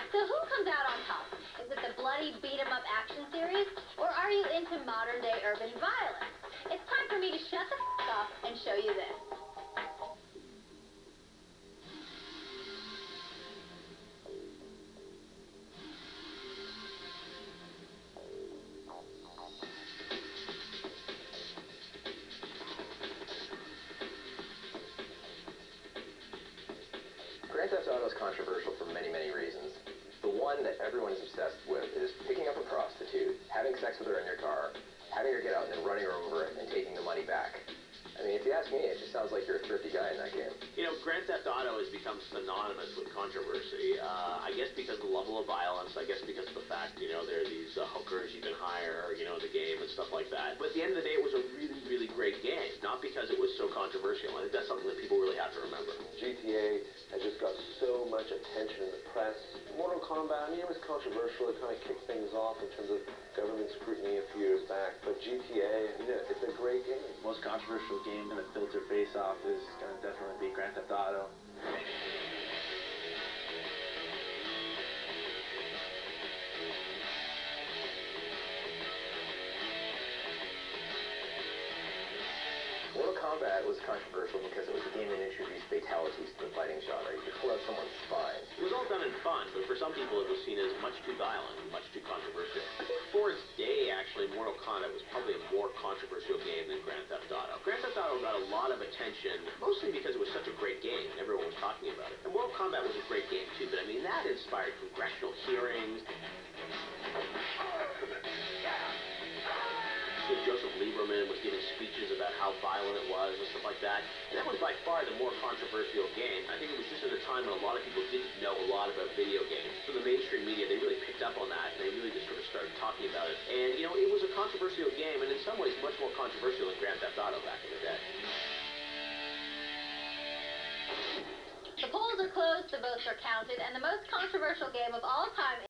So who comes out on top? Is it the bloody beat-em-up action series, or are you into modern-day urban violence? It's time for me to shut the f*** off and show you this. Grand Theft Auto is controversial for many, many reasons. The one that everyone is obsessed with is picking up a prostitute, having sex with her in your car, having her get out and then running her over and taking the money back. I mean, if you ask me, it just sounds like you're a thrifty guy in that game. You know, Grand Theft Auto has become synonymous with controversy. I guess because of the level of violence, I guess because of the fact, you know, there are these hookers you can hire, you know, in the game and stuff like that. But at the end of the day, it was a really, really great game. Not because it was so controversial. I think that's something that people really have to remember. GTA has just got so much attention in the press. Mortal Kombat, I mean, it was controversial. It kind of kicked things off in terms of government scrutiny a few years back. But GTA, you know, it's a great game. Most controversial game going to filter face off is going to definitely be Grand Theft Auto. Mortal Kombat was controversial because it was a game that introduced fatalities to the fighting genre. You could pull out someone's spine. It was all done in fun, but for some people it was seen as much too violent, much too controversial. I think for its day, actually, Mortal Kombat was probably a more controversial game than Grand Theft Auto. Grand Theft Auto got a lot of attention, mostly because it was such a great game and everyone was talking about it. And Mortal Kombat was a great game too, but I mean, that inspired congressional hearings. Joseph Lieberman was giving speeches about how violent it was and stuff like that. And that was by far the more controversial game. I think it was just at a time when a lot of people didn't know a lot about video games. So the mainstream media, they really picked up on that, and they really just sort of started talking about it. And, you know, it was a controversial game, and in some ways much more controversial than Grand Theft Auto back in the day. The polls are closed, the votes are counted, and the most controversial game of all time